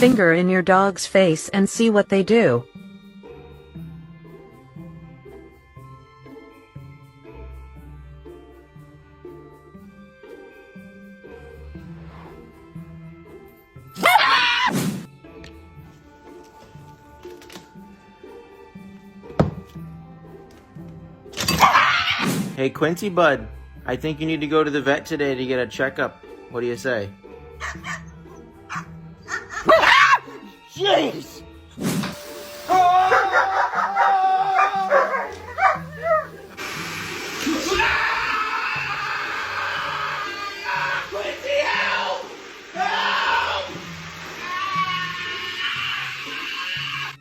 finger in your dog's face and see what they do. Hey, Quincy bud, I think you need to go to the vet today to get a checkup. What do you say? Jeez!